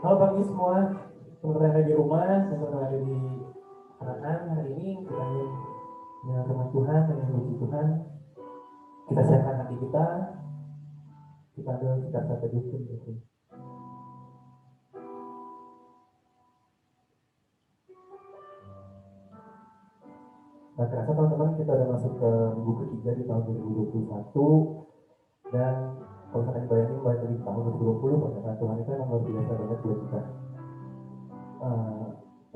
Halo pagi semua, teman-teman yang ada di rumah, teman-teman yang ada di Harapan. Hari ini kita ingin mendengar firman Tuhan, dan memuji Tuhan. Kita siapkan hati kita ambil kita satu dukun gitu. Nah, terasa teman-teman kita udah masuk ke minggu ketiga di tahun 2021, dan kalau misalkan bayangin balik di tahun 2020, pada Tuhan itu memang luar biasa banget buat kita.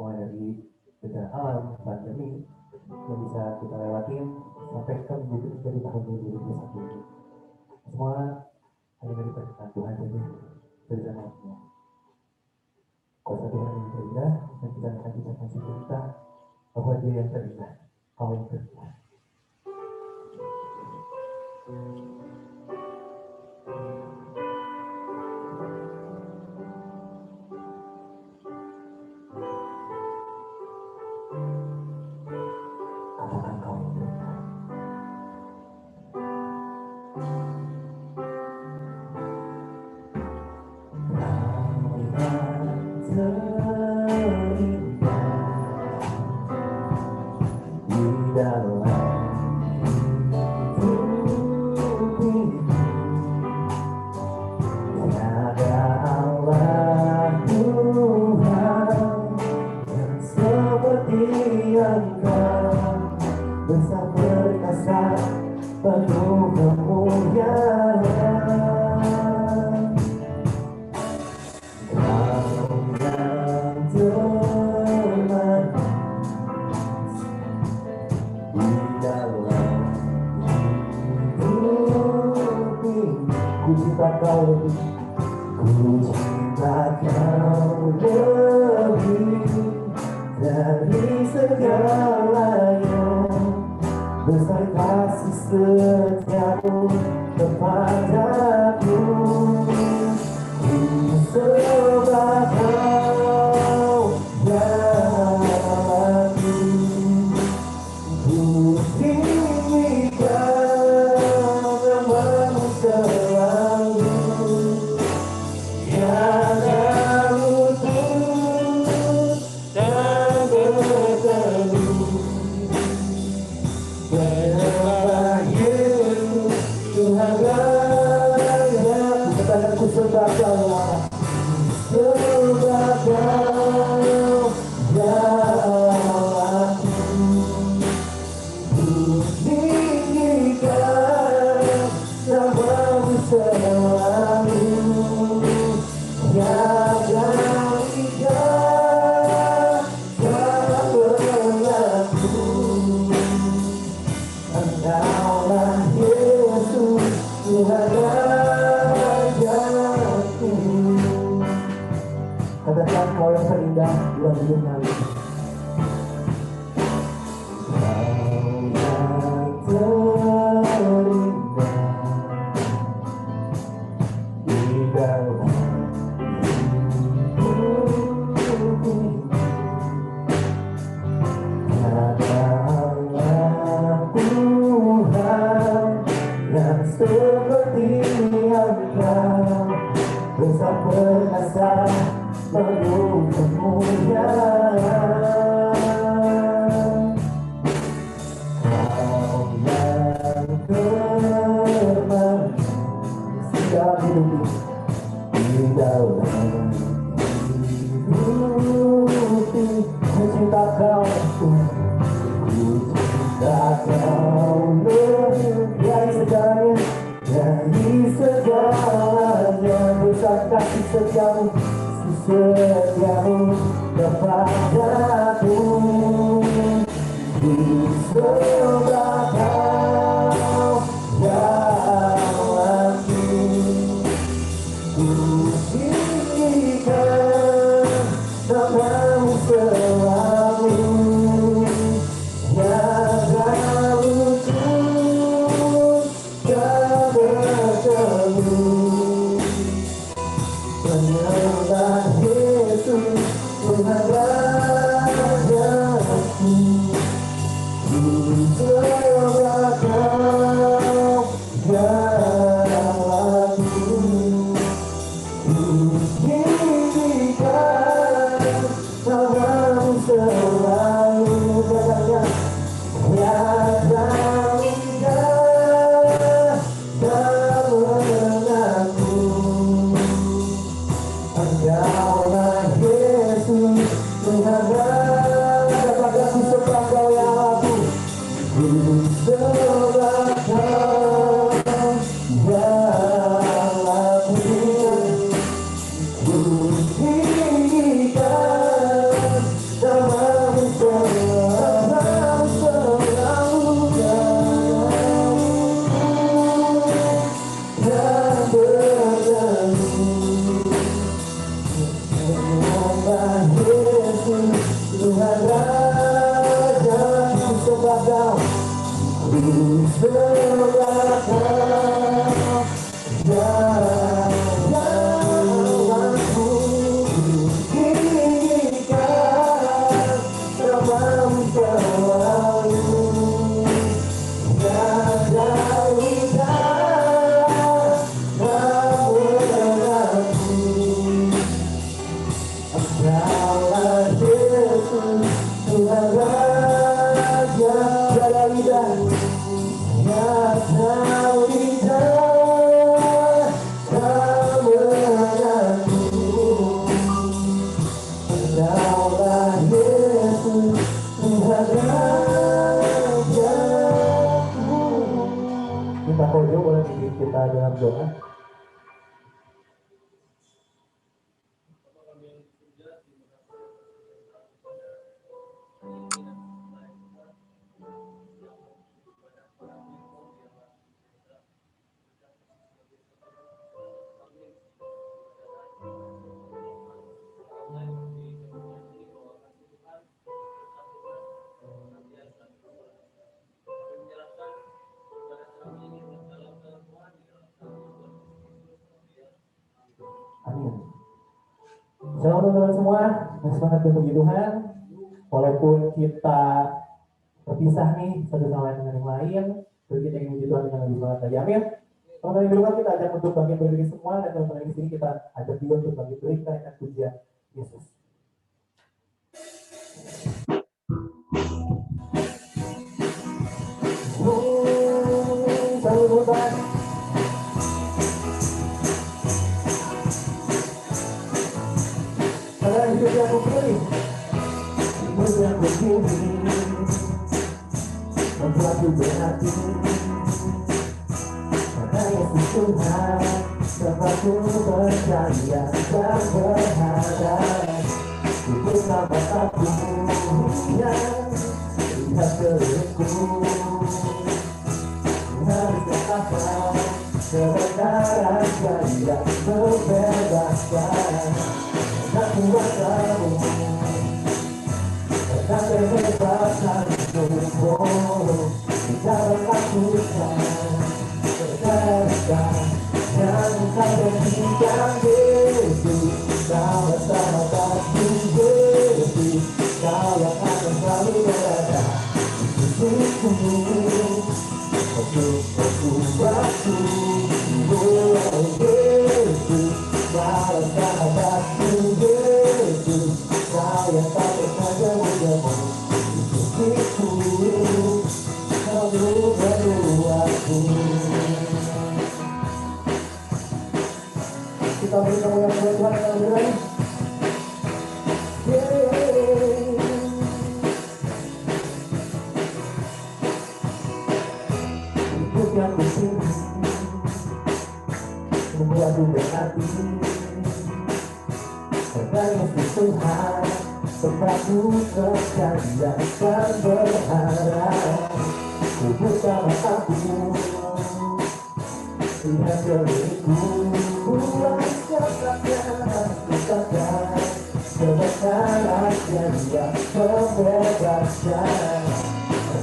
Mulai dari bencana alam, pandemi yang bisa kita lewatin sampai ke minggu ketiga di tahun 2021 ini. Semua hanya dari perkataan Tuhan saja, bersama semua. Kuasa Tuhan yang terindah, dan kita akan bisa kasih kita bahwa Dia yang terindah, Allah yang terindah. Katakan kau yang terindah. Besar perkasa penuh kemuliaan, Kau yang termanis di dalam hidup ini. Ku cinta Kau lebih, ku cinta Kau lebih dari segalanya. Besar kasih setiamu kepadaku, ku sembah Kau yang aku, ku tinggikan namamu selalu, yang lutut dan berteduh. Menyembah Yesus, Tuhan Raya, katakan ku sembah Kau, sembah Kau yang aku, ku tinggikan namamu selalu, yang indah tak berlaku. Engkaulah Yesus, Tuhan Rajaku. Katakan Kau yang terindah dalam hidup kami. Kau yang terindah di dalam hidup ini. Yang seperti Engkau, besar perkasa penuh kemuliaan, Kau yang termanis setiap hidup di dalam hidup ini. Ku cinta Kau, ku cinta Kau lebih dari segalanya, dari segalanya. Besar kasih setiamu kepadaku, ku sembah Kau yang aku, ku tinggikan namamu selalu, yang lutut dan berteduh. Menyembah Yesus, Tuhan Rajaku, ku sembah Kau yang aku, ku tinggikan Kaulah Yesus, Tuhan dapat aku sembah Kau ya aku. Ku sembah Kau ya aku. Ku tinggikan namamu selalu dan berlalu. Tuhan Yesus, Tuhan Raja, ku sembah Kau, ku sembah Kau, ya aku tinggikan namamu selalu, dan jauhkan namun Kaulah Yesus, Tuhan Raja, tiada lidah, tiada lidah tak mengaku. Kaulah Yesus, Tuhan Raja. Minta pojok boleh kita dalam doa. Amin. Shalom teman-teman semua, semangat berpuji Tuhan. Walaupun kita terpisah nih satu sama lain dengan yang lain, tapi kita ingin puji Tuhan dengan lebih semangat lagi. Amin. Teman-teman di rumah kita ajak untuk bangkit berdiri semua, dan teman-teman di sini kita ajak juga untuk bangkit berdiri karena pujian Yesus. Selalu berubah. Karena hidup yang aku pilih, hidup yang aku pilih, membuatku berhati. Karena Yesus Tuhan, tempatku percaya dan berharap. Hidup tanpa aku yang lihat kelilingku. Harusnya apa kebenaran yang membebaskan. Tak kuat kamu, tak kebebasan tubuh. Tidak melakukan berdasarkan yang tak berikan Yesus. Kau bersama kasih Yesus, Kau yang akan selalu berada di sisiku untuk membuatku. Oh Yesus, Kau bersama kasih Yesus, Kau yang tak pernah jauh-jauh di sisiku untuk membuatku. Kita beri kemuliaan kepada Tuhan yang lebih baik. Hidup yang bersih membuatku berarti. Karena Yesus Tuhan, tempatku percaya dan berharap. Ku buka mataku, lihat diriku, katakan kebenaran yang dia membebaskan.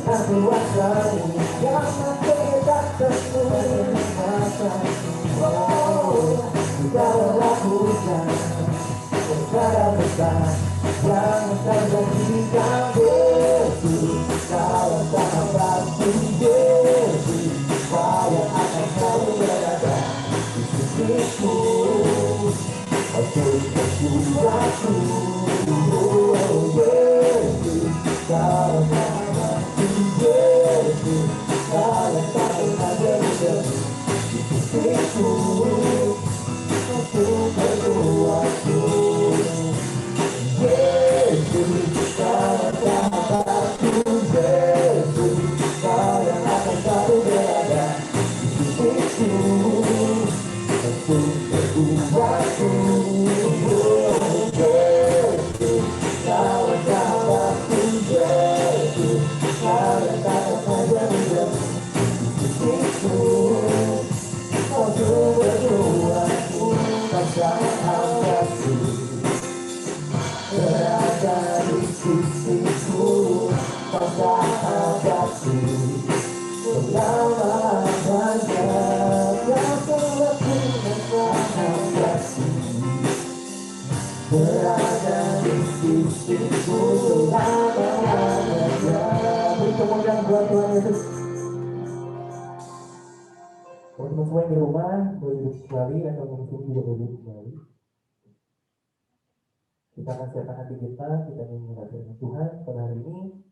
Karena kuasamu yang tidak terkuasa. Oh, Kau lakukan perkara besar yang akan berikan Yesus. Kau akan bantu Yesus, Kau yang akan selalu berada di sisiku untuk membuatku. Oh Yesus, Kau akan bantu Yesus, Kau yang tak pernah berhenti di sisiku untuk membuatku. yang telah ku kasih berada di sisiku selama-lamanya. Beri kemuliaan buat Tuhan Yesus. Teman-teman semua yang di rumah boleh duduk kembali atau mungkin juga boleh duduk kembali. Kita akan siapkan hati kita ingin mendengar Tuhan pada hari ini.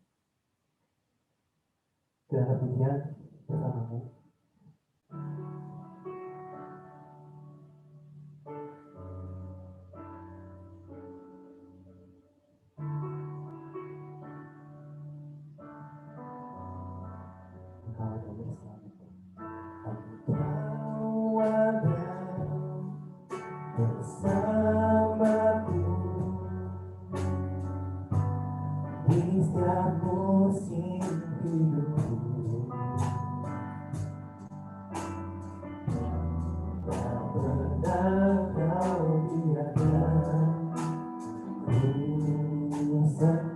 Kiranya pujian bersamamu. Engkau yang bersamaku. Engkau ada bersamaku di setiap musim hidupku. Tak pernah kau biarkan ku sendiri.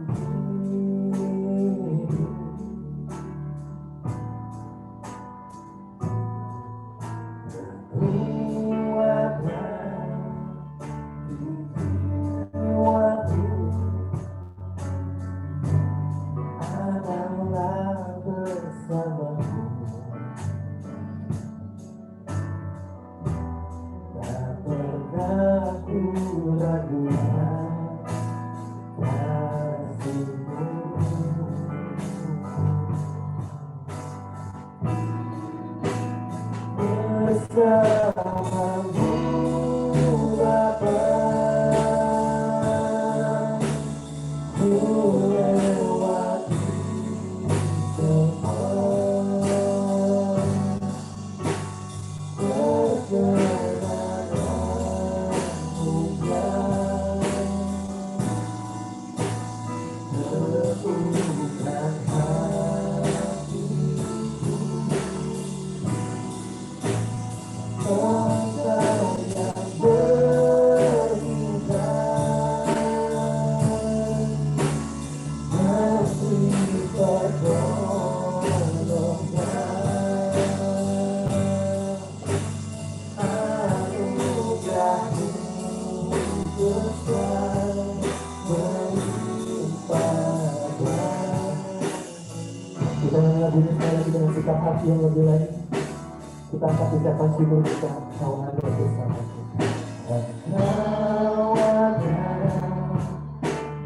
Kita mengabdi sekali lagi dengan sikap hati yang lebih lagi. Kita angkat ucapan syukur kita. Kau ada bersama kita. Engkau ada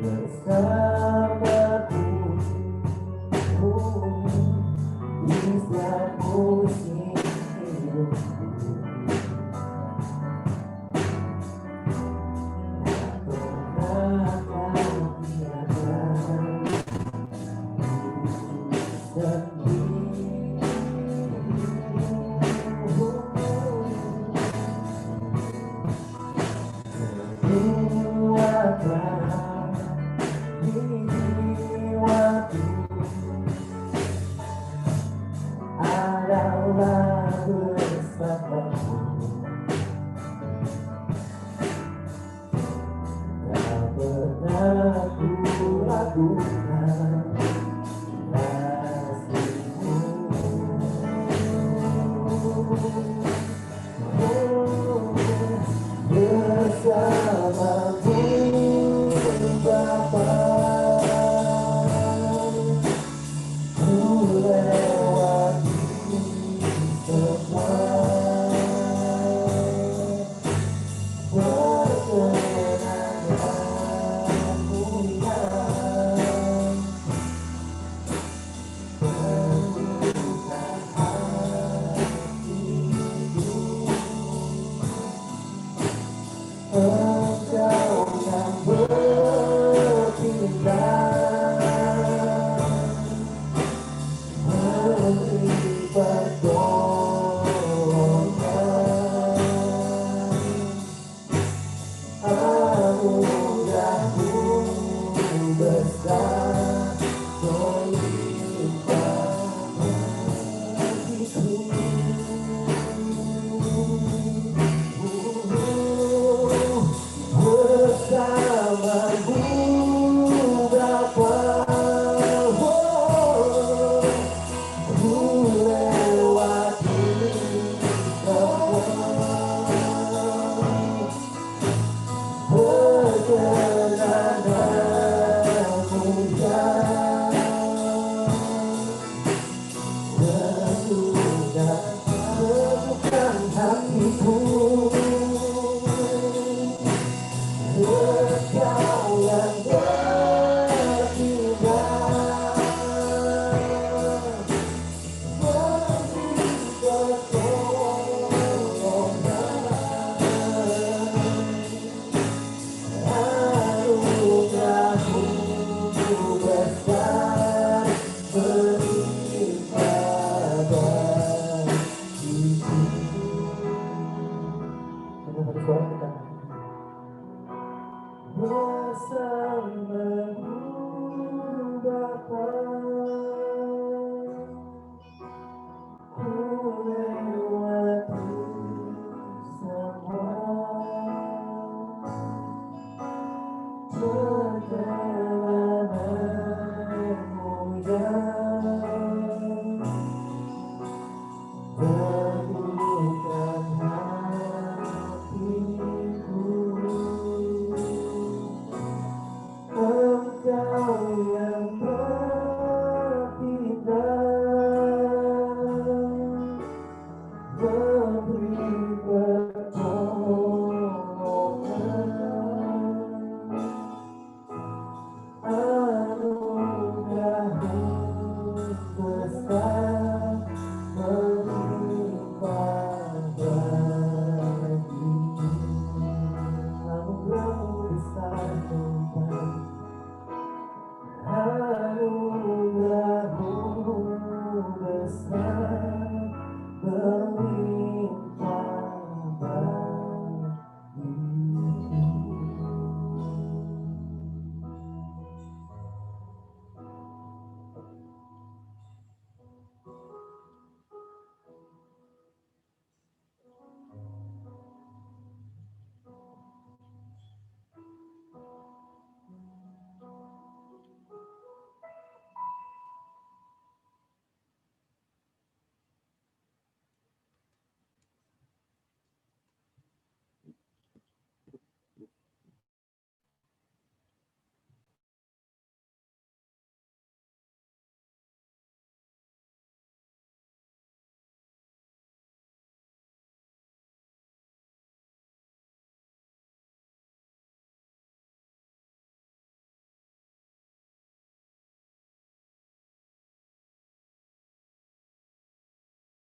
bersamaku di setiap musim hidupku.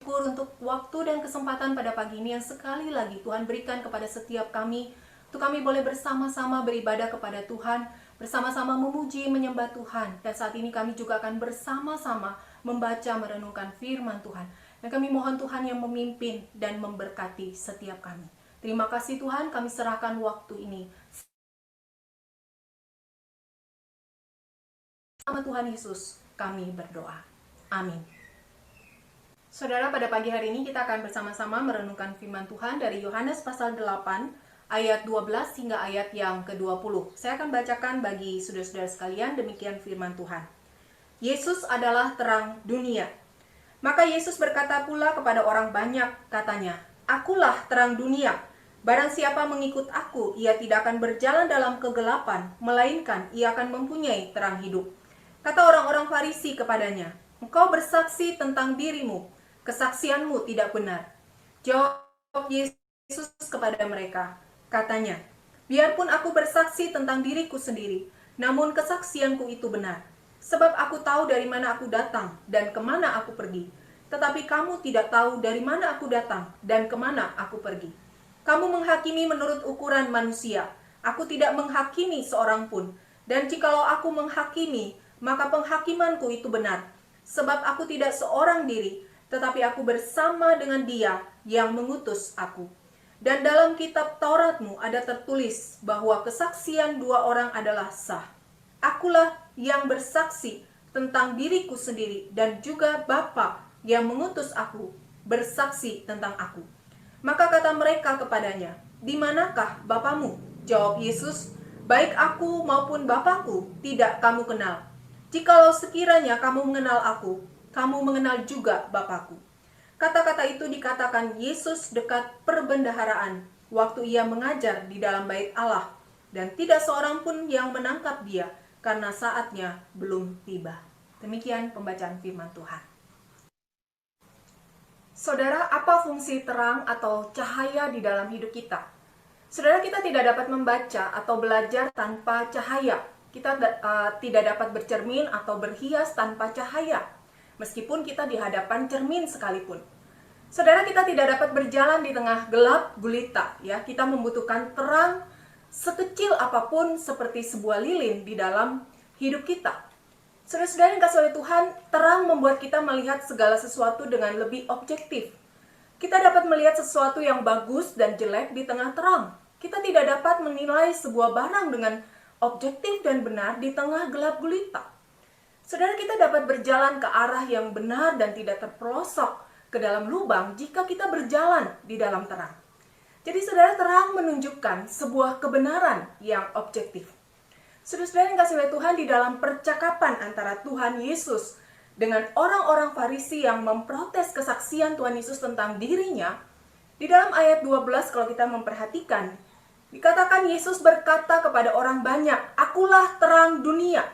Untuk waktu dan kesempatan pada pagi ini yang sekali lagi Tuhan berikan kepada setiap kami, untuk kami boleh bersama-sama beribadah kepada Tuhan, bersama-sama memuji, menyembah Tuhan. Dan saat ini kami juga akan bersama-sama membaca, merenungkan firman Tuhan. Dan kami mohon Tuhan yang memimpin dan memberkati setiap kami. Terima kasih Tuhan, kami serahkan waktu ini. Nama Tuhan Yesus, kami berdoa. Amin. Saudara, pada pagi hari ini kita akan bersama-sama merenungkan firman Tuhan dari Yohanes pasal 8 ayat 12 hingga ayat yang ke-20. Saya akan bacakan bagi saudara-saudara sekalian, demikian firman Tuhan. Yesus adalah terang dunia. Maka Yesus berkata pula kepada orang banyak, katanya, "Akulah terang dunia. Barang siapa mengikut aku, ia tidak akan berjalan dalam kegelapan, melainkan ia akan mempunyai terang hidup." Kata orang-orang Farisi kepadanya, "Engkau bersaksi tentang dirimu, kesaksianmu tidak benar." Jawab Yesus kepada mereka, katanya, "Biarpun aku bersaksi tentang diriku sendiri, namun kesaksianku itu benar. Sebab aku tahu dari mana aku datang dan kemana aku pergi. Tetapi kamu tidak tahu dari mana aku datang dan kemana aku pergi. Kamu menghakimi menurut ukuran manusia. Aku tidak menghakimi seorang pun. Dan jikalau aku menghakimi, maka penghakimanku itu benar. Sebab aku tidak seorang diri, tetapi aku bersama dengan Dia yang mengutus aku. Dan dalam kitab Tauratmu ada tertulis bahwa kesaksian dua orang adalah sah. Akulah yang bersaksi tentang diriku sendiri, dan juga Bapa yang mengutus aku bersaksi tentang aku." Maka kata mereka kepadanya, "Di manakah Bapamu?" Jawab Yesus, "Baik aku maupun Bapakku tidak kamu kenal. Jikalau sekiranya kamu mengenal aku, kamu mengenal juga Bapakku." Kata-kata itu dikatakan Yesus dekat perbendaharaan, waktu ia mengajar di dalam bait Allah. dan tidak seorang pun yang menangkap dia, karena saatnya belum tiba. Demikian pembacaan firman Tuhan. Saudara, apa fungsi terang atau cahaya di dalam hidup kita? Saudara, kita tidak dapat membaca atau belajar tanpa cahaya. Kita tidak dapat bercermin atau berhias tanpa cahaya, meskipun kita di hadapan cermin sekalipun. Saudara, kita tidak dapat berjalan di tengah gelap gulita, ya. Kita membutuhkan terang sekecil apapun seperti sebuah lilin di dalam hidup kita. Saudara-saudara yang kasih oleh Tuhan, terang membuat kita melihat segala sesuatu dengan lebih objektif. Kita dapat melihat sesuatu yang bagus dan jelek di tengah terang. Kita tidak dapat menilai sebuah barang dengan objektif dan benar di tengah gelap gulita. Saudara, kita dapat berjalan ke arah yang benar dan tidak terperosok ke dalam lubang jika kita berjalan di dalam terang. Jadi saudara, terang menunjukkan sebuah kebenaran yang objektif. Saudara-saudara yang kasih oleh Tuhan, di dalam percakapan antara Tuhan Yesus dengan orang-orang Farisi yang memprotes kesaksian Tuhan Yesus tentang dirinya, di dalam ayat 12 kalau kita memperhatikan, dikatakan Yesus berkata kepada orang banyak, "Akulah terang dunia.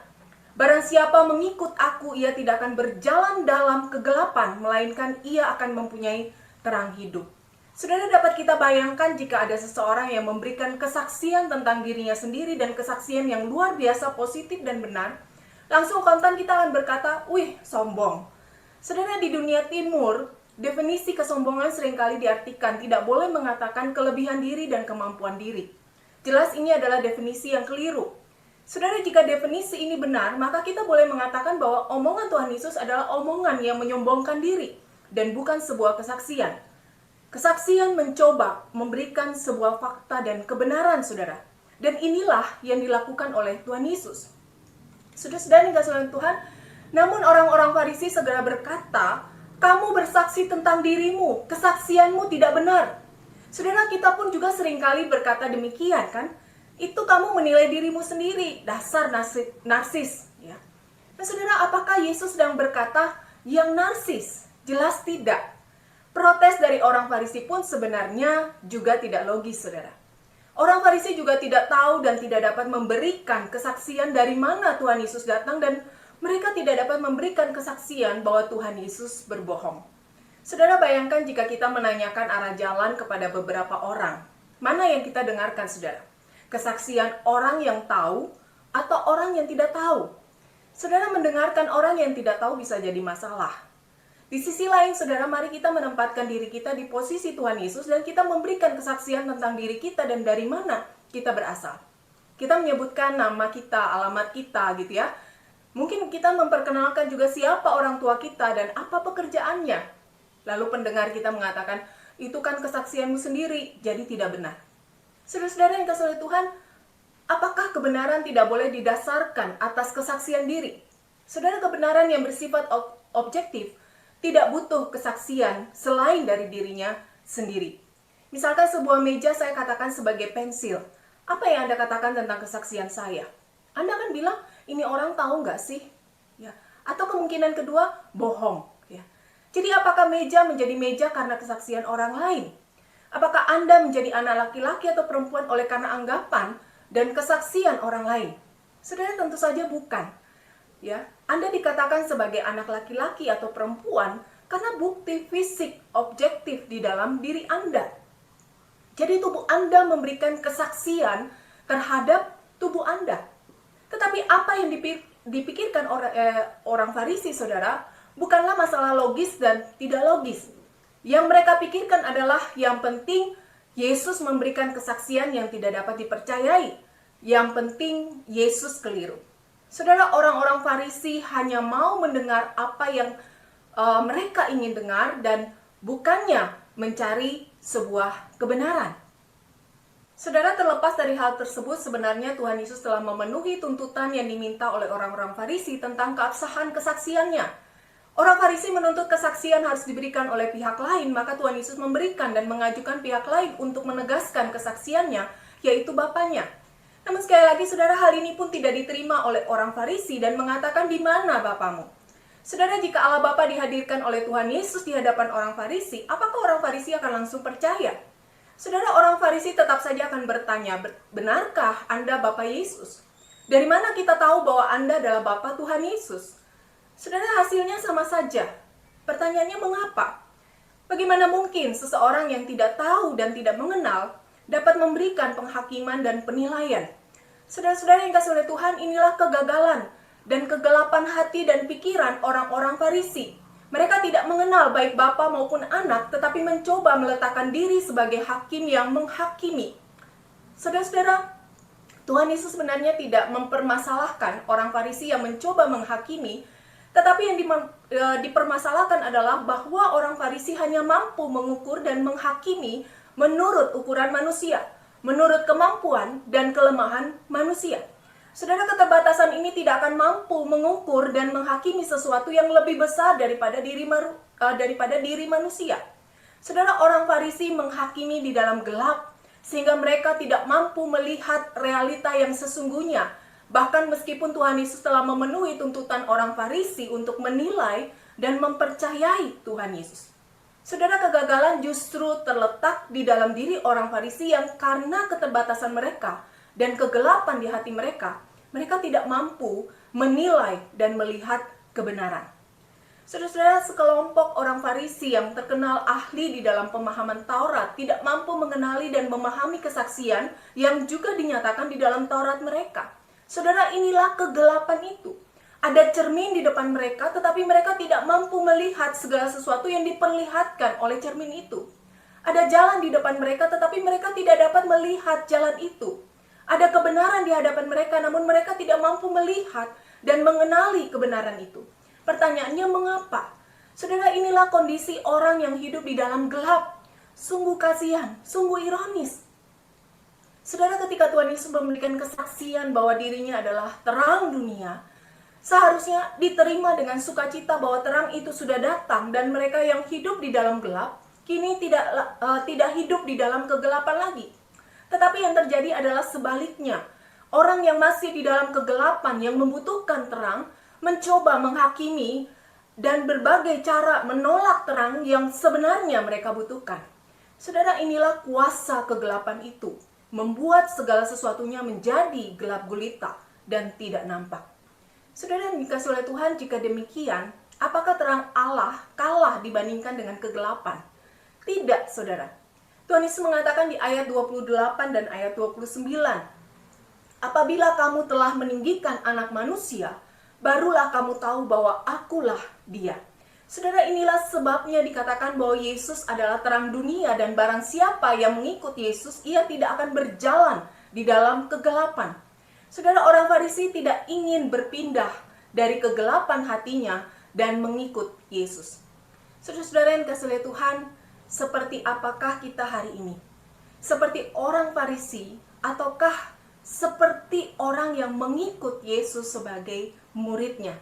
Barang siapa mengikut aku, ia tidak akan berjalan dalam kegelapan, melainkan ia akan mempunyai terang hidup." Saudara, dapat kita bayangkan jika ada seseorang yang memberikan kesaksian tentang dirinya sendiri dan kesaksian yang luar biasa positif dan benar, langsung kontan kita akan berkata, "Wih, sombong." Saudara, di dunia timur, definisi kesombongan seringkali diartikan tidak boleh mengatakan kelebihan diri dan kemampuan diri. Jelas ini adalah definisi yang keliru. Saudara, jika definisi ini benar, maka kita boleh mengatakan bahwa omongan Tuhan Yesus adalah omongan yang menyombongkan diri dan bukan sebuah kesaksian. Kesaksian mencoba memberikan sebuah fakta dan kebenaran, saudara. Dan inilah yang dilakukan oleh Tuhan Yesus. Saudara-saudara yang kasih oleh Tuhan, namun orang-orang Farisi segera berkata, "Kamu bersaksi tentang dirimu, kesaksianmu tidak benar." Saudara, kita pun juga seringkali berkata demikian, kan? Itu kamu menilai dirimu sendiri, dasar narsis. Ya. Nah, saudara, apakah Yesus sedang berkata yang narsis? Jelas tidak. Protes dari orang Farisi pun sebenarnya juga tidak logis, saudara. Orang Farisi juga tidak tahu dan tidak dapat memberikan kesaksian dari mana Tuhan Yesus datang, dan mereka tidak dapat memberikan kesaksian bahwa Tuhan Yesus berbohong. Saudara, bayangkan jika kita menanyakan arah jalan kepada beberapa orang. Mana yang kita dengarkan, saudara? Kesaksian orang yang tahu atau orang yang tidak tahu? Saudara, mendengarkan orang yang tidak tahu bisa jadi masalah. Di sisi lain, saudara, mari kita menempatkan diri kita di posisi Tuhan Yesus dan kita memberikan kesaksian tentang diri kita dan dari mana kita berasal. Kita menyebutkan nama kita, alamat kita, gitu ya. Mungkin kita memperkenalkan juga siapa orang tua kita dan apa pekerjaannya. Lalu pendengar kita mengatakan, "Itu kan kesaksianmu sendiri, jadi tidak benar." Saudara-saudara yang kasih oleh Tuhan, apakah kebenaran tidak boleh didasarkan atas kesaksian diri? Saudara, kebenaran yang bersifat objektif tidak butuh kesaksian selain dari dirinya sendiri. Misalkan sebuah meja saya katakan sebagai pensil. Apa yang Anda katakan tentang kesaksian saya? Anda akan bilang, "Ini orang tahu nggak sih?" Ya. Atau kemungkinan kedua, bohong. Ya. Jadi apakah meja menjadi meja karena kesaksian orang lain? Apakah Anda menjadi anak laki-laki atau perempuan oleh karena anggapan dan kesaksian orang lain? Saudara, tentu saja bukan. Ya, Anda dikatakan sebagai anak laki-laki atau perempuan karena bukti fisik objektif di dalam diri Anda. Jadi tubuh Anda memberikan kesaksian terhadap tubuh Anda. Tetapi apa yang dipikirkan orang Farisi, saudara, bukanlah masalah logis dan tidak logis. Yang mereka pikirkan adalah yang penting Yesus memberikan kesaksian yang tidak dapat dipercayai. Yang penting Yesus keliru. Saudara, orang-orang Farisi hanya mau mendengar apa yang mereka ingin dengar dan bukannya mencari sebuah kebenaran. Saudara, terlepas dari hal tersebut, sebenarnya Tuhan Yesus telah memenuhi tuntutan yang diminta oleh orang-orang Farisi tentang keabsahan kesaksiannya. Orang Farisi menuntut kesaksian harus diberikan oleh pihak lain, maka Tuhan Yesus memberikan dan mengajukan pihak lain untuk menegaskan kesaksiannya, yaitu Bapanya. Namun sekali lagi, saudara, hal ini pun tidak diterima oleh orang Farisi dan mengatakan, "Di mana Bapamu?" Saudara, jika Allah Bapa dihadirkan oleh Tuhan Yesus di hadapan orang Farisi, apakah orang Farisi akan langsung percaya? Saudara, orang Farisi tetap saja akan bertanya, benarkah Anda Bapa Yesus? Dari mana kita tahu bahwa Anda adalah Bapa Tuhan Yesus? Saudara, hasilnya sama saja. Pertanyaannya mengapa? Bagaimana mungkin seseorang yang tidak tahu dan tidak mengenal dapat memberikan penghakiman dan penilaian? Saudara-saudara yang kasih oleh Tuhan, inilah kegagalan dan kegelapan hati dan pikiran orang-orang Farisi. Mereka tidak mengenal baik Bapa maupun Anak, tetapi mencoba meletakkan diri sebagai hakim yang menghakimi. Saudara-saudara, Tuhan Yesus sebenarnya tidak mempermasalahkan orang Farisi yang mencoba menghakimi, tetapi yang dipermasalahkan adalah bahwa orang Farisi hanya mampu mengukur dan menghakimi menurut ukuran manusia, menurut kemampuan dan kelemahan manusia. Saudara, keterbatasan ini tidak akan mampu mengukur dan menghakimi sesuatu yang lebih besar daripada diri manusia. Saudara, orang Farisi menghakimi di dalam gelap, sehingga mereka tidak mampu melihat realita yang sesungguhnya. Bahkan meskipun Tuhan Yesus telah memenuhi tuntutan orang Farisi untuk menilai dan mempercayai Tuhan Yesus. Saudara, kegagalan justru terletak di dalam diri orang Farisi yang karena keterbatasan mereka dan kegelapan di hati mereka tidak mampu menilai dan melihat kebenaran. Saudara-saudara, sekelompok orang Farisi yang terkenal ahli di dalam pemahaman Taurat tidak mampu mengenali dan memahami kesaksian yang juga dinyatakan di dalam Taurat mereka. Saudara, inilah kegelapan itu. Ada cermin di depan mereka, tetapi mereka tidak mampu melihat segala sesuatu yang diperlihatkan oleh cermin itu. Ada jalan di depan mereka, tetapi mereka tidak dapat melihat jalan itu. Ada kebenaran di hadapan mereka, namun mereka tidak mampu melihat dan mengenali kebenaran itu. Pertanyaannya, mengapa? Saudara, inilah kondisi orang yang hidup di dalam gelap. Sungguh kasihan, sungguh ironis. Saudara, ketika Tuhan Yesus memberikan kesaksian bahwa dirinya adalah terang dunia, seharusnya diterima dengan sukacita bahwa terang itu sudah datang dan mereka yang hidup di dalam gelap kini tidak hidup di dalam kegelapan lagi. Tetapi yang terjadi adalah sebaliknya. Orang yang masih di dalam kegelapan yang membutuhkan terang mencoba menghakimi dan berbagai cara menolak terang yang sebenarnya mereka butuhkan. Saudara, inilah kuasa kegelapan itu, membuat segala sesuatunya menjadi gelap gulita dan tidak nampak. Saudara yang dikasihi oleh Tuhan, jika demikian, apakah terang Allah kalah dibandingkan dengan kegelapan? Tidak, saudara. Tuhan Yesus mengatakan di ayat 28 dan ayat 29, apabila kamu telah meninggikan anak manusia, barulah kamu tahu bahwa akulah dia. Saudara, inilah sebabnya dikatakan bahwa Yesus adalah terang dunia dan barang siapa yang mengikut Yesus, ia tidak akan berjalan di dalam kegelapan. Saudara, orang Farisi tidak ingin berpindah dari kegelapan hatinya dan mengikut Yesus. Saudara-saudara yang dikasihi oleh Tuhan, seperti apakah kita hari ini? Seperti orang Farisi ataukah seperti orang yang mengikut Yesus sebagai muridnya?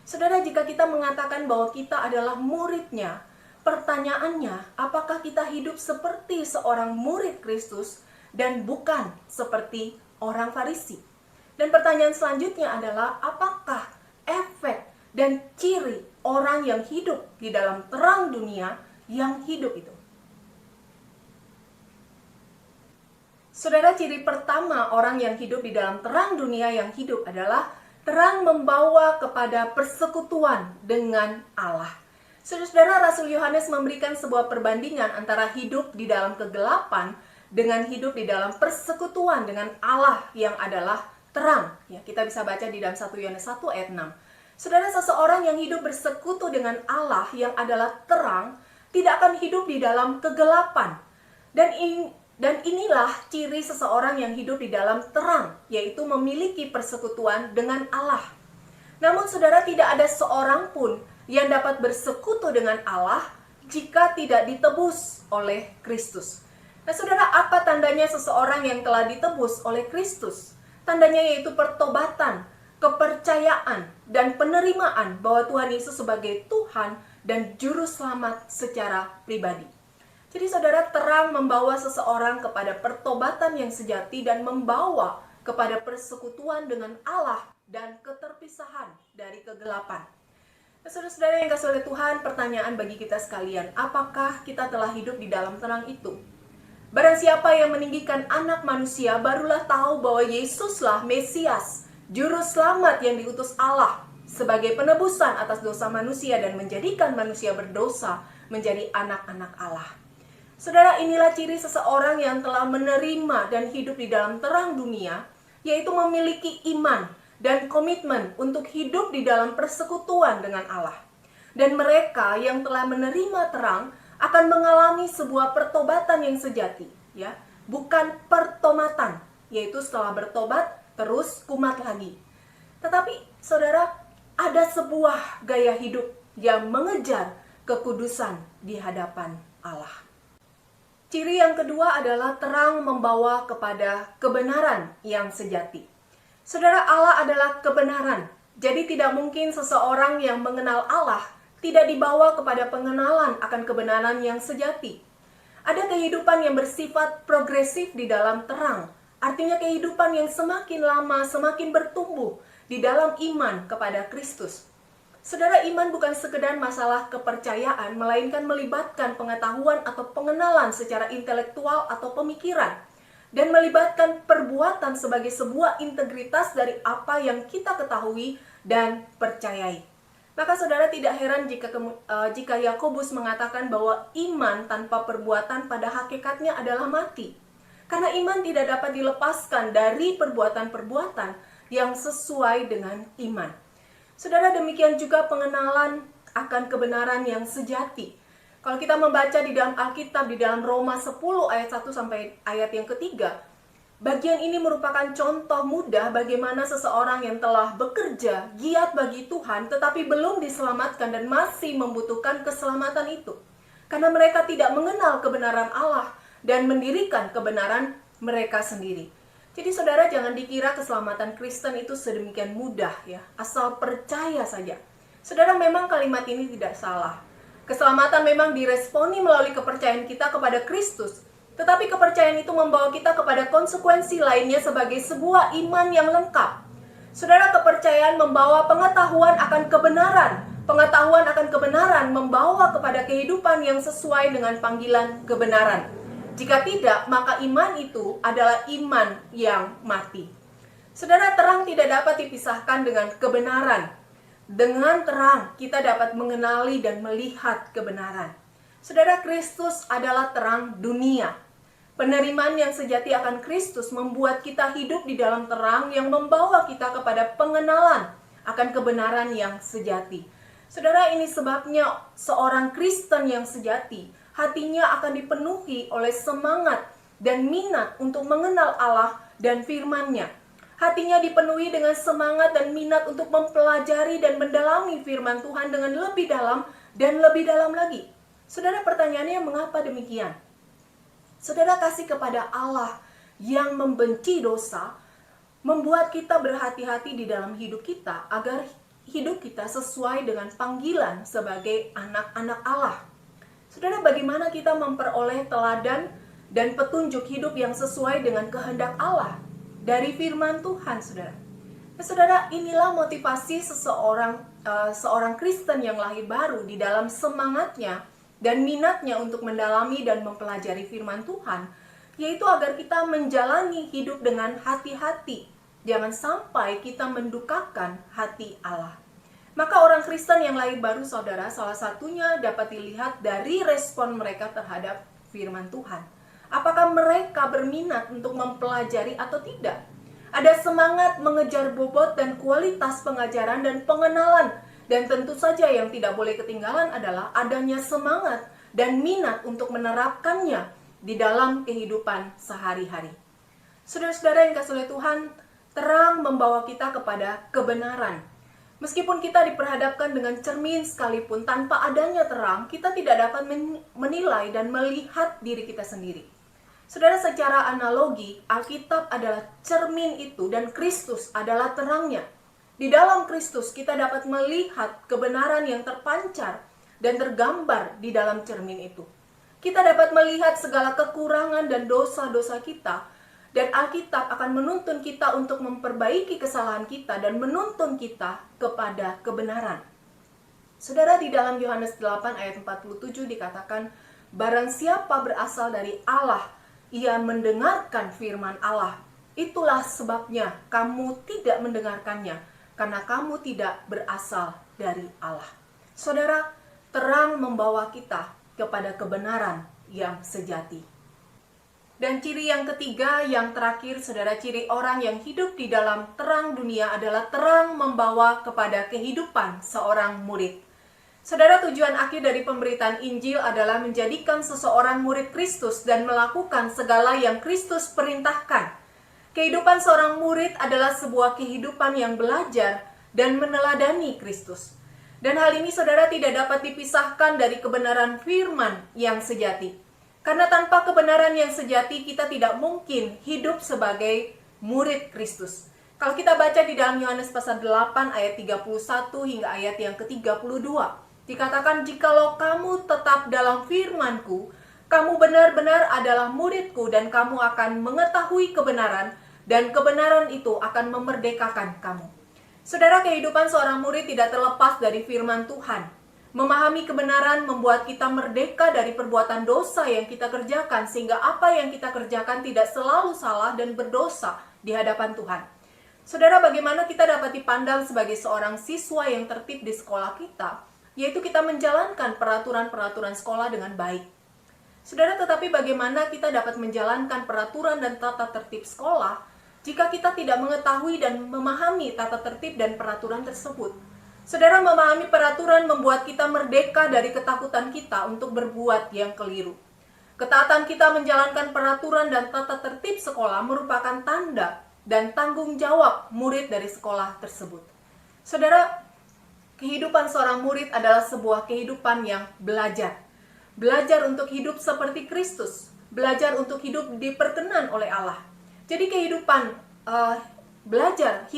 Saudara, jika kita mengatakan bahwa kita adalah muridnya, pertanyaannya, apakah kita hidup seperti seorang murid Kristus dan bukan seperti orang Farisi? Dan pertanyaan selanjutnya adalah, apakah efek dan ciri orang yang hidup di dalam terang dunia yang hidup itu? Saudara, ciri pertama orang yang hidup di dalam terang dunia yang hidup adalah terang membawa kepada persekutuan dengan Allah. Saudara, Rasul Yohanes memberikan sebuah perbandingan antara hidup di dalam kegelapan dengan hidup di dalam persekutuan dengan Allah yang adalah terang. Ya, kita bisa baca di dalam 1 Yohanes 1 ayat 6. Saudara, seseorang yang hidup bersekutu dengan Allah yang adalah terang tidak akan hidup di dalam kegelapan. Dan inilah ciri seseorang yang hidup di dalam terang, yaitu memiliki persekutuan dengan Allah. Namun saudara, tidak ada seorang pun yang dapat bersekutu dengan Allah jika tidak ditebus oleh Kristus. Nah saudara, apa tandanya seseorang yang telah ditebus oleh Kristus? Tandanya yaitu pertobatan, kepercayaan, dan penerimaan bahwa Tuhan Yesus sebagai Tuhan dan Juru Selamat secara pribadi. Jadi saudara, terang membawa seseorang kepada pertobatan yang sejati dan membawa kepada persekutuan dengan Allah dan keterpisahan dari kegelapan. Nah, saudara-saudara yang kasih oleh Tuhan, pertanyaan bagi kita sekalian, apakah kita telah hidup di dalam terang itu? Barang siapa yang meninggikan anak manusia, barulah tahu bahwa Yesuslah Mesias, Juru Selamat yang diutus Allah sebagai penebusan atas dosa manusia dan menjadikan manusia berdosa menjadi anak-anak Allah. Saudara, inilah ciri seseorang yang telah menerima dan hidup di dalam terang dunia, yaitu memiliki iman dan komitmen untuk hidup di dalam persekutuan dengan Allah. Dan mereka yang telah menerima terang akan mengalami sebuah pertobatan yang sejati, ya, bukan pertomatan, yaitu setelah bertobat terus kumat lagi. Tetapi saudara, ada sebuah gaya hidup yang mengejar kekudusan di hadapan Allah. Ciri yang kedua adalah terang membawa kepada kebenaran yang sejati. Saudara, Allah adalah kebenaran. Jadi tidak mungkin seseorang yang mengenal Allah tidak dibawa kepada pengenalan akan kebenaran yang sejati. Ada kehidupan yang bersifat progresif di dalam terang. Artinya kehidupan yang semakin lama semakin bertumbuh di dalam iman kepada Kristus. Saudara, iman bukan sekedar masalah kepercayaan, melainkan melibatkan pengetahuan atau pengenalan secara intelektual atau pemikiran, dan melibatkan perbuatan sebagai sebuah integritas dari apa yang kita ketahui dan percayai. Maka saudara, tidak heran jika Yakobus mengatakan bahwa iman tanpa perbuatan pada hakikatnya adalah mati. Karena iman tidak dapat dilepaskan dari perbuatan-perbuatan yang sesuai dengan iman. Saudara, demikian juga pengenalan akan kebenaran yang sejati. Kalau kita membaca di dalam Alkitab, di dalam Roma 10 ayat 1 sampai ayat yang ketiga, bagian ini merupakan contoh mudah bagaimana seseorang yang telah bekerja giat bagi Tuhan tetapi belum diselamatkan dan masih membutuhkan keselamatan itu. Karena mereka tidak mengenal kebenaran Allah dan mendirikan kebenaran mereka sendiri. Jadi saudara, jangan dikira keselamatan Kristen itu sedemikian mudah ya, asal percaya saja. Saudara, memang kalimat ini tidak salah. Keselamatan memang diresponi melalui kepercayaan kita kepada Kristus. Tetapi kepercayaan itu membawa kita kepada konsekuensi lainnya sebagai sebuah iman yang lengkap. Saudara, kepercayaan membawa pengetahuan akan kebenaran. Pengetahuan akan kebenaran membawa kepada kehidupan yang sesuai dengan panggilan kebenaran. Jika tidak, maka iman itu adalah iman yang mati. Saudara, terang tidak dapat dipisahkan dengan kebenaran. Dengan terang, kita dapat mengenali dan melihat kebenaran. Saudara, Kristus adalah terang dunia. Penerimaan yang sejati akan Kristus membuat kita hidup di dalam terang yang membawa kita kepada pengenalan akan kebenaran yang sejati. Saudara, ini sebabnya seorang Kristen yang sejati hatinya akan dipenuhi oleh semangat dan minat untuk mengenal Allah dan firman-Nya. Hatinya dipenuhi dengan semangat dan minat untuk mempelajari dan mendalami firman Tuhan dengan lebih dalam dan lebih dalam lagi. Saudara, pertanyaannya mengapa demikian? Saudara, kasih kepada Allah yang membenci dosa membuat kita berhati-hati di dalam hidup kita agar hidup kita sesuai dengan panggilan sebagai anak-anak Allah. Saudara, bagaimana kita memperoleh teladan dan petunjuk hidup yang sesuai dengan kehendak Allah dari firman Tuhan, saudara? Nah, saudara, inilah motivasi seorang Kristen yang lahir baru di dalam semangatnya dan minatnya untuk mendalami dan mempelajari firman Tuhan, yaitu agar kita menjalani hidup dengan hati-hati. Jangan sampai kita mendukakan hati Allah. Maka orang Kristen yang lahir baru, saudara, salah satunya dapat dilihat dari respon mereka terhadap firman Tuhan. Apakah mereka berminat untuk mempelajari atau tidak? Ada semangat mengejar bobot dan kualitas pengajaran dan pengenalan. Dan tentu saja yang tidak boleh ketinggalan adalah adanya semangat dan minat untuk menerapkannya di dalam kehidupan sehari-hari. Saudara-saudara yang kasih oleh Tuhan, terang membawa kita kepada kebenaran. Meskipun kita diperhadapkan dengan cermin sekalipun, tanpa adanya terang, kita tidak dapat menilai dan melihat diri kita sendiri. Saudara, secara analogi, Alkitab adalah cermin itu dan Kristus adalah terangnya. Di dalam Kristus kita dapat melihat kebenaran yang terpancar dan tergambar di dalam cermin itu. Kita dapat melihat segala kekurangan dan dosa-dosa kita. Dan Alkitab akan menuntun kita untuk memperbaiki kesalahan kita dan menuntun kita kepada kebenaran. Saudara, di dalam Yohanes 8 ayat 47 dikatakan, barang siapa berasal dari Allah, ia mendengarkan firman Allah. Itulah sebabnya kamu tidak mendengarkannya, karena kamu tidak berasal dari Allah. Saudara, terang membawa kita kepada kebenaran yang sejati. Dan ciri yang ketiga, yang terakhir, saudara, ciri orang yang hidup di dalam terang dunia adalah terang membawa kepada kehidupan seorang murid. Saudara, tujuan akhir dari pemberitaan Injil adalah menjadikan seseorang murid Kristus dan melakukan segala yang Kristus perintahkan. Kehidupan seorang murid adalah sebuah kehidupan yang belajar dan meneladani Kristus. Dan hal ini, saudara, tidak dapat dipisahkan dari kebenaran firman yang sejati. Karena tanpa kebenaran yang sejati, kita tidak mungkin hidup sebagai murid Kristus. Kalau kita baca di dalam Yohanes pasal 8 ayat 31 hingga ayat yang ke-32, dikatakan, "Jikalau kamu tetap dalam firman-Ku, kamu benar-benar adalah murid-Ku dan kamu akan mengetahui kebenaran, dan kebenaran itu akan memerdekakan kamu." Saudara, kehidupan seorang murid tidak terlepas dari firman Tuhan. Memahami kebenaran membuat kita merdeka dari perbuatan dosa yang kita kerjakan, sehingga apa yang kita kerjakan tidak selalu salah dan berdosa di hadapan Tuhan. Saudara, bagaimana kita dapat dipandang sebagai seorang siswa yang tertib di sekolah kita, yaitu kita menjalankan peraturan-peraturan sekolah dengan baik. Saudara, tetapi bagaimana kita dapat menjalankan peraturan dan tata tertib sekolah jika kita tidak mengetahui dan memahami tata tertib dan peraturan tersebut? Saudara, memahami peraturan membuat kita merdeka dari ketakutan kita untuk berbuat yang keliru. Ketaatan kita menjalankan peraturan dan tata tertib sekolah merupakan tanda dan tanggung jawab murid dari sekolah tersebut. Saudara, kehidupan seorang murid adalah sebuah kehidupan yang belajar. Belajar untuk hidup seperti Kristus. Belajar untuk hidup diperkenan oleh Allah. Jadi kehidupan belajar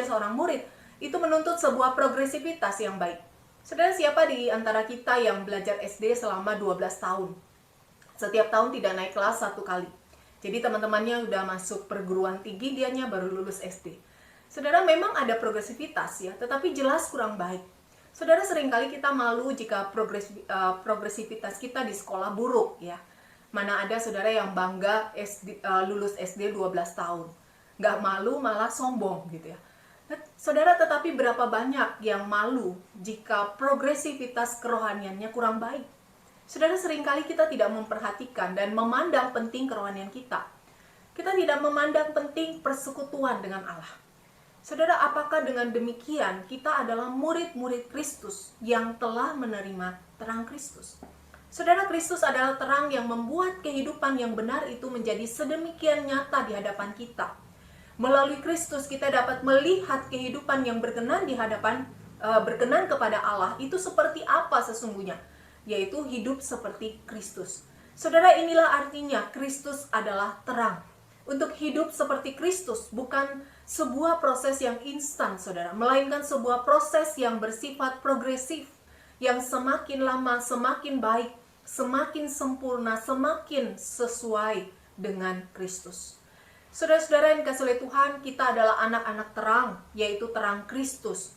seorang murid itu menuntut sebuah progresivitas yang baik. Saudara, siapa di antara kita yang belajar SD selama 12 tahun? Setiap tahun tidak naik kelas 1 kali. Jadi teman-temannya udah masuk perguruan tinggi, dianya baru lulus SD. Saudara, memang ada progresivitas ya, tetapi jelas kurang baik. Saudara, seringkali kita malu jika progresivitas kita di sekolah buruk ya. Mana ada saudara yang bangga lulus SD 12 tahun. Nggak malu, malah sombong gitu ya. Saudara, tetapi berapa banyak yang malu jika progresivitas kerohaniannya kurang baik? Saudara, seringkali kita tidak memperhatikan dan memandang penting kerohanian kita. Kita tidak memandang penting persekutuan dengan Allah. Saudara, apakah dengan demikian kita adalah murid-murid Kristus yang telah menerima terang Kristus? Saudara, Kristus adalah terang yang membuat kehidupan yang benar itu menjadi sedemikian nyata di hadapan kita. Melalui Kristus kita dapat melihat kehidupan yang berkenan berkenan kepada Allah itu seperti apa sesungguhnya, yaitu hidup seperti Kristus. Saudara, inilah artinya Kristus adalah terang. Untuk hidup seperti Kristus bukan sebuah proses yang instan, saudara, melainkan sebuah proses yang bersifat progresif, yang semakin lama semakin baik, semakin sempurna, semakin sesuai dengan Kristus. Saudara-saudara yang dikasihi oleh Tuhan, kita adalah anak-anak terang, yaitu terang Kristus.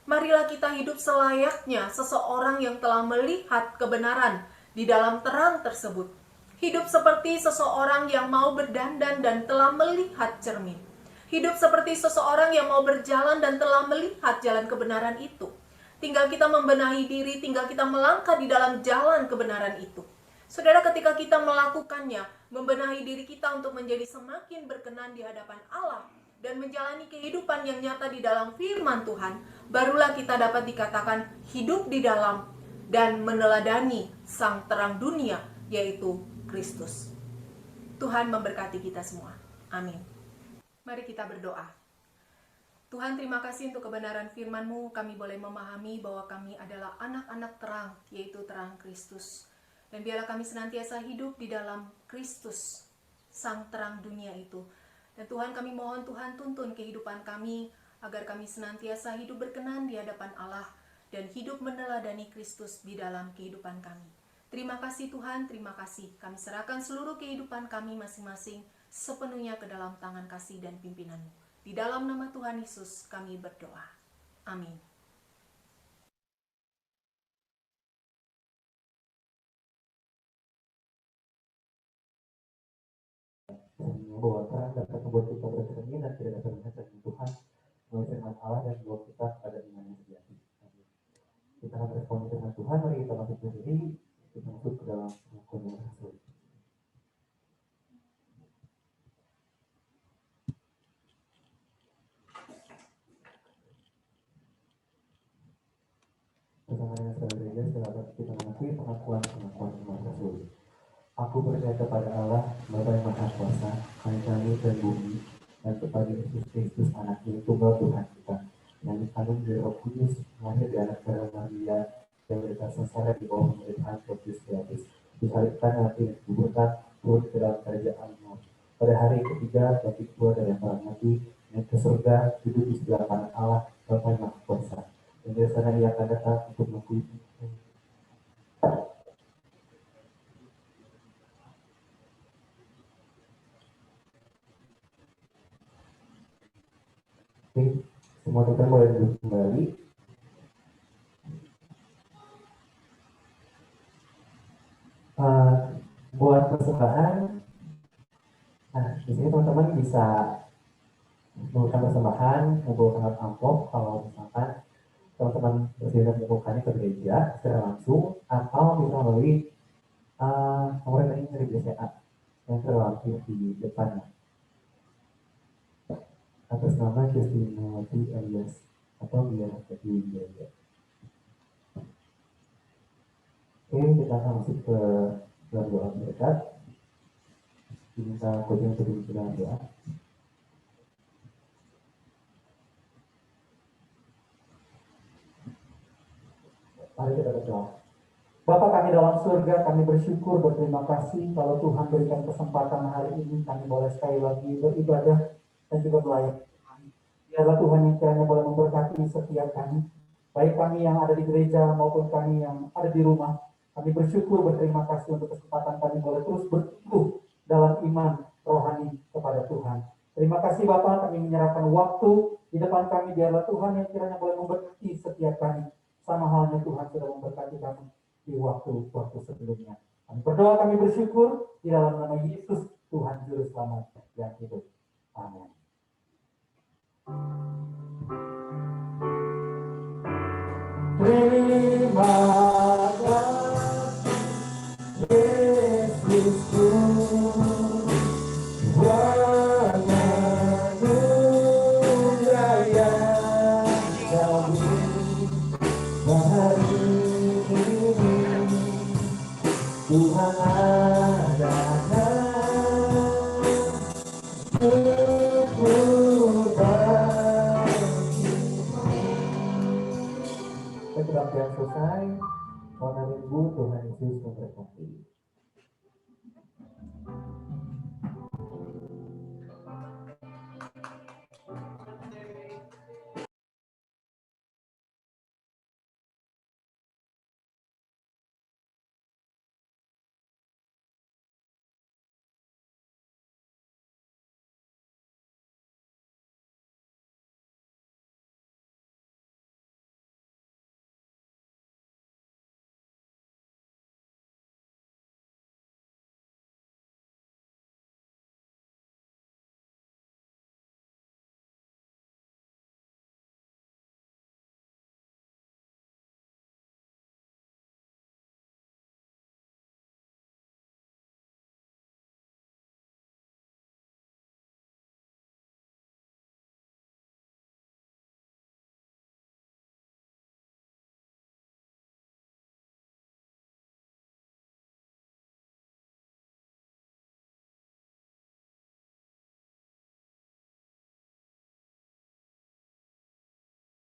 Marilah kita hidup selayaknya seseorang yang telah melihat kebenaran di dalam terang tersebut. Hidup seperti seseorang yang mau berdandan dan telah melihat cermin. Hidup seperti seseorang yang mau berjalan dan telah melihat jalan kebenaran itu. Tinggal kita membenahi diri, tinggal kita melangkah di dalam jalan kebenaran itu. Saudara, ketika kita melakukannya, membenahi diri kita untuk menjadi semakin berkenan di hadapan Allah dan menjalani kehidupan yang nyata di dalam firman Tuhan, barulah kita dapat dikatakan hidup di dalam dan meneladani sang terang dunia, yaitu Kristus. Tuhan memberkati kita semua. Amin. Mari kita berdoa. Tuhan, terima kasih untuk kebenaran firman-Mu. Kami boleh memahami bahwa kami adalah anak-anak terang, yaitu terang Kristus. Dan biarlah kami senantiasa hidup di dalam Kristus, sang terang dunia itu. Dan Tuhan, kami mohon Tuhan tuntun kehidupan kami, agar kami senantiasa hidup berkenan di hadapan Allah, dan hidup meneladani Kristus di dalam kehidupan kami. Terima kasih Tuhan, terima kasih. Kami serahkan seluruh kehidupan kami masing-masing sepenuhnya ke dalam tangan kasih dan pimpinan-Mu. Di dalam nama Tuhan Yesus kami berdoa. Amin. membawa terang dapat membuat kita bercermin dan tidak dapat melihat Tuhan melalui firman Allah dan membawa kita pada iman yang sejati. Amin. Kita akan respon firman Tuhan, mari kita masuk sendiri, kita masuk ke dalam pengakuan yang rasul. Bersama dengan saudara gereja, dapat kita mengakui pengakuan iman rasul. Aku percaya kepada Allah, Bapa yang Maha Kuasa, langit dan bumi, dan kepada Yesus Kristus, Anaknya, Tunggal Tuhan kita, yang dikandung dari Roh Kudus, lahir dari anak darah Maria, yang berkat sengsara di bawah pemerintahan Pontius Pilatus, disalibkan, mati dan dikuburkan, turun ke dalam kerajaan maut. Pada hari ketiga, bangkit keluar dari antara mati, naik ke surga, duduk di sebelah kanan Allah, Bapa yang Maha Kuasa. Dan dari sana ia akan datang untuk mengampuni Oke, semua kita boleh duduk kembali. Buat persembahan, nah di sini teman-teman bisa memberikan persembahan, membawakan amplop kalau misalkan teman-teman bersedia melakukannya ke gereja secara langsung, atau bisa melalui nomor rekening dari BCA yang terlampir di depannya atas nama Kristinawati alias atau biar jadi Wijaya. Oke, kita akan masuk ke dalam doa berkat. Diminta kucing untuk dalam doa. Mari kita berdoa. Bapa kami dalam surga, kami bersyukur, berterima kasih kalau Tuhan berikan kesempatan hari ini kami boleh sekali lagi beribadah dan juga melayani. Biarlah Tuhan yang kiranya boleh memberkati setiap kami, baik kami yang ada di gereja maupun kami yang ada di rumah. Kami bersyukur, berterima kasih untuk kesempatan kami boleh terus bertumbuh dalam iman rohani kepada Tuhan. Terima kasih Bapak, kami menyerahkan waktu di depan kami, biarlah Tuhan yang kiranya boleh memberkati setiap kami. Sama halnya Tuhan sudah memberkati kami di waktu-waktu sebelumnya. Kami berdoa, kami bersyukur di dalam nama Yesus, Tuhan Juru Selamat yang hidup. Amin. Terima kasih Yesusku, menganugeraya kami hari ini. Tuhan adalah syukur bagimu. Ketika selesai, Tuhan Yesus memberkati.